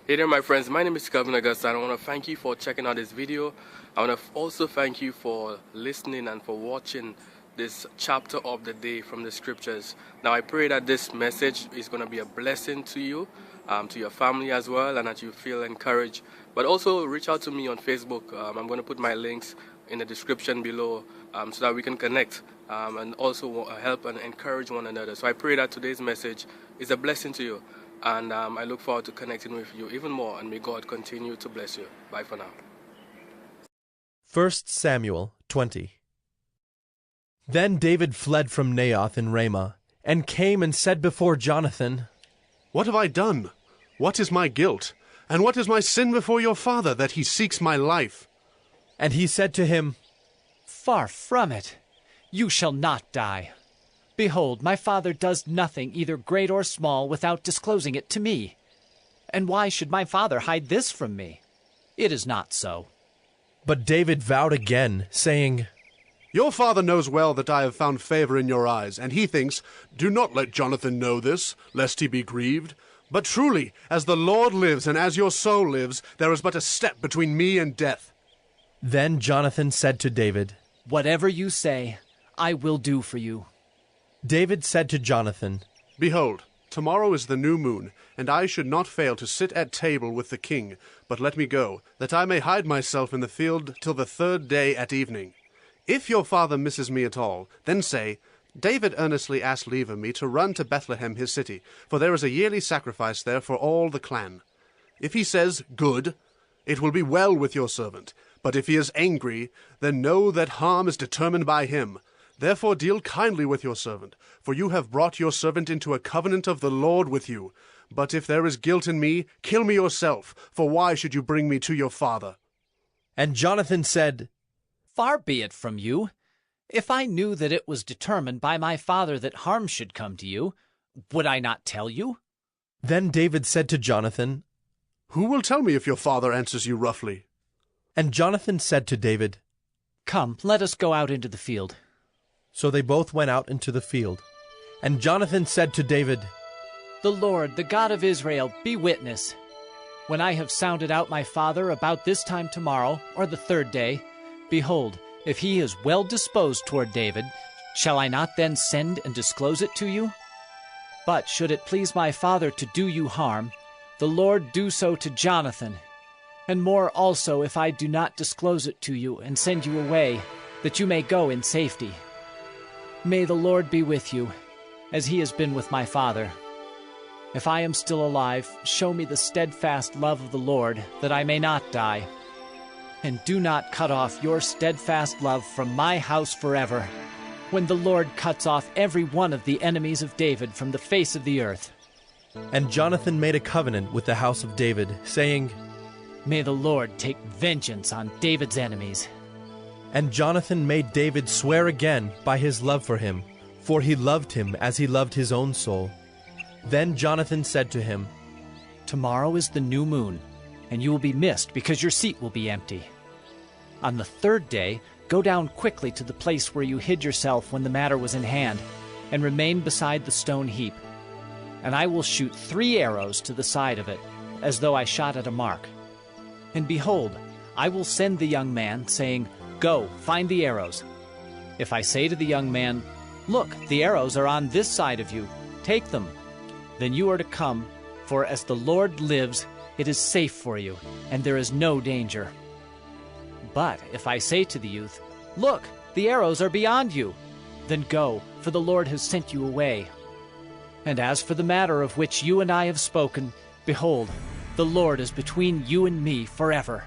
Hey there my friends, my name is Calvin Augusta and I want to thank you for checking out this video. I want to also thank you for listening and for watching this chapter of the day from the scriptures. Now I pray that this message is going to be a blessing to you, to your family as well, and that you feel encouraged. But also reach out to me on Facebook. I'm going to put my links in the description below so that we can connect and also help and encourage one another. So I pray that today's message is a blessing to you. And I look forward to connecting with you even more, and may God continue to bless you. Bye for now. 1 Samuel 20. Then David fled from Naioth in Ramah, and came and said before Jonathan, What have I done? What is my guilt? And what is my sin before your father, that he seeks my life? And he said to him, Far from it. You shall not die. Behold, my father does nothing, either great or small, without disclosing it to me. And why should my father hide this from me? It is not so. But David vowed again, saying, Your father knows well that I have found favor in your eyes, and he thinks, Do not let Jonathan know this, lest he be grieved. But truly, as the Lord lives, and as your soul lives, there is but a step between me and death. Then Jonathan said to David, Whatever you say, I will do for you. David said to Jonathan, Behold, tomorrow is the new moon, and I should not fail to sit at table with the king. But let me go, that I may hide myself in the field till the third day at evening. If your father misses me at all, then say, David earnestly asked leave of me to run to Bethlehem his city, for there is a yearly sacrifice there for all the clan. If he says, Good, it will be well with your servant. But if he is angry, then know that harm is determined by him. Therefore deal kindly with your servant, for you have brought your servant into a covenant of the Lord with you. But if there is guilt in me, kill me yourself, for why should you bring me to your father? And Jonathan said, Far be it from you. If I knew that it was determined by my father that harm should come to you, would I not tell you? Then David said to Jonathan, Who will tell me if your father answers you roughly? And Jonathan said to David, Come, let us go out into the field. So they both went out into the field. And Jonathan said to David, The Lord, the God of Israel, be witness. When I have sounded out my father about this time tomorrow, or the third day, behold, if he is well disposed toward David, shall I not then send and disclose it to you? But should it please my father to do you harm, the Lord do so to Jonathan, and more also if I do not disclose it to you and send you away, that you may go in safety. May the Lord be with you, as he has been with my father. If I am still alive, show me the steadfast love of the Lord, that I may not die. And do not cut off your steadfast love from my house forever, when the Lord cuts off every one of the enemies of David from the face of the earth. And Jonathan made a covenant with the house of David, saying, May the Lord take vengeance on David's enemies. And Jonathan made David swear again by his love for him, for he loved him as he loved his own soul. Then Jonathan said to him, Tomorrow is the new moon, and you will be missed because your seat will be empty. On the third day, go down quickly to the place where you hid yourself when the matter was in hand, and remain beside the stone heap. And I will shoot 3 arrows to the side of it, as though I shot at a mark. And behold, I will send the young man, saying, Go, find the arrows. If I say to the young man, Look, the arrows are on this side of you, take them. Then you are to come, for as the Lord lives, it is safe for you, and there is no danger. But if I say to the youth, Look, the arrows are beyond you, then go, for the Lord has sent you away. And as for the matter of which you and I have spoken, behold, the Lord is between you and me forever.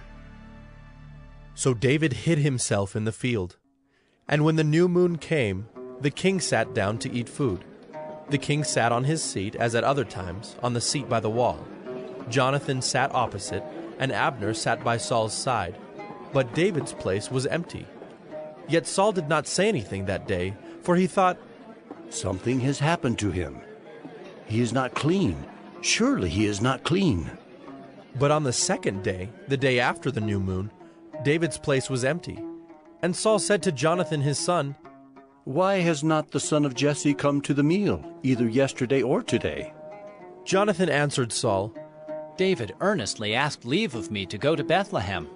So David hid himself in the field. And when the new moon came, the king sat down to eat food. The king sat on his seat, as at other times, on the seat by the wall. Jonathan sat opposite, and Abner sat by Saul's side. But David's place was empty. Yet Saul did not say anything that day, for he thought, Something has happened to him. He is not clean. Surely he is not clean. But on the second day, the day after the new moon, David's place was empty. And Saul said to Jonathan his son, Why has not the son of Jesse come to the meal, either yesterday or today? Jonathan answered Saul, David earnestly asked leave of me to go to Bethlehem.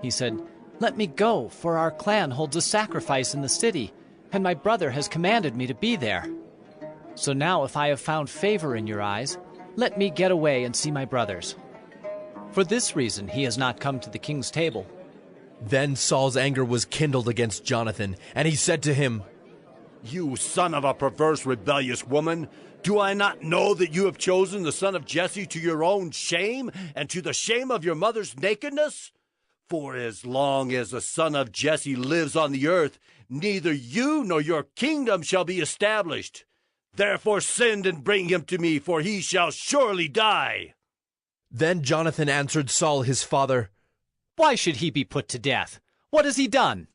He said, "Let me go, for our clan holds a sacrifice in the city, and my brother has commanded me to be there. So now if I have found favor in your eyes, let me get away and see my brothers." For this reason he has not come to the king's table. Then Saul's anger was kindled against Jonathan, and he said to him, You son of a perverse, rebellious woman, do I not know that you have chosen the son of Jesse to your own shame and to the shame of your mother's nakedness? For as long as the son of Jesse lives on the earth, neither you nor your kingdom shall be established. Therefore send and bring him to me, for he shall surely die. Then Jonathan answered Saul his father, Why should he be put to death? What has he done?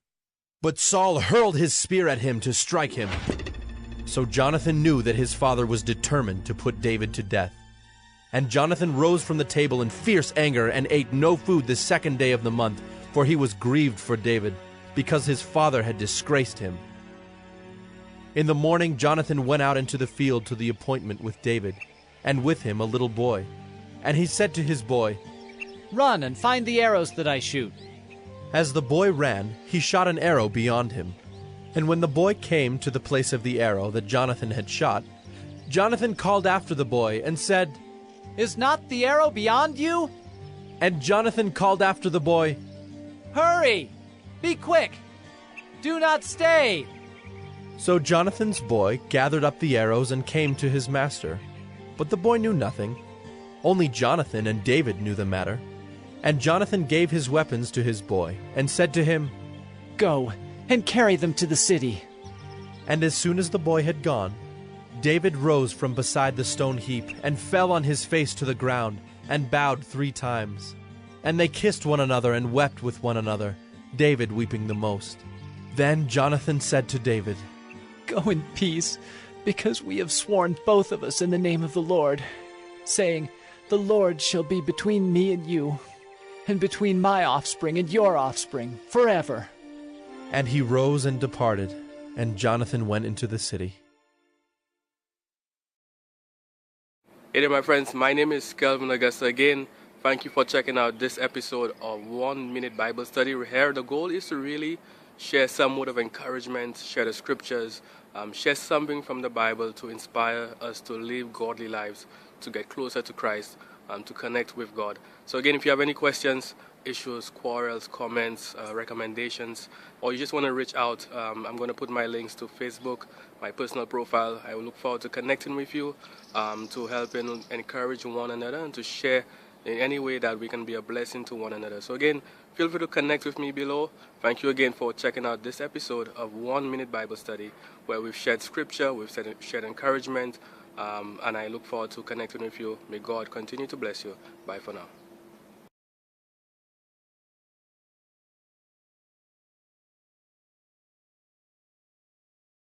But Saul hurled his spear at him to strike him. So Jonathan knew that his father was determined to put David to death. And Jonathan rose from the table in fierce anger and ate no food the second day of the month, for he was grieved for David, because his father had disgraced him. In the morning Jonathan went out into the field to the appointment with David, and with him a little boy. And he said to his boy, Run and find the arrows that I shoot. As the boy ran, he shot an arrow beyond him. And when the boy came to the place of the arrow that Jonathan had shot, Jonathan called after the boy and said, Is not the arrow beyond you? And Jonathan called after the boy, Hurry! Be quick! Do not stay! So Jonathan's boy gathered up the arrows and came to his master. But the boy knew nothing. Only Jonathan and David knew the matter. And Jonathan gave his weapons to his boy, and said to him, Go and carry them to the city. And as soon as the boy had gone, David rose from beside the stone heap, and fell on his face to the ground, and bowed 3 times. And they kissed one another and wept with one another, David weeping the most. Then Jonathan said to David, Go in peace, because we have sworn both of us in the name of the Lord, saying, The Lord shall be between me and you, and between my offspring and your offspring, forever. And he rose and departed, and Jonathan went into the city. Hey there, my friends. My name is Kelvin Augusta again. Thank you for checking out this episode of 1 Minute Bible Study. Here, the goal is to really share some word of encouragement, share the scriptures, share something from the Bible to inspire us to live godly lives, to get closer to Christ, to connect with God. So again, if you have any questions, issues, quarrels, comments, recommendations, or you just want to reach out, I'm going to put my links to Facebook, my personal profile. I will look forward to connecting with you, to help and encourage one another, and to share in any way that we can be a blessing to one another. So again, feel free to connect with me below. Thank you again for checking out this episode of 1 Minute Bible Study, where we've shared scripture, we've shared encouragement, and I look forward to connecting with you. May God continue to bless you. Bye for now.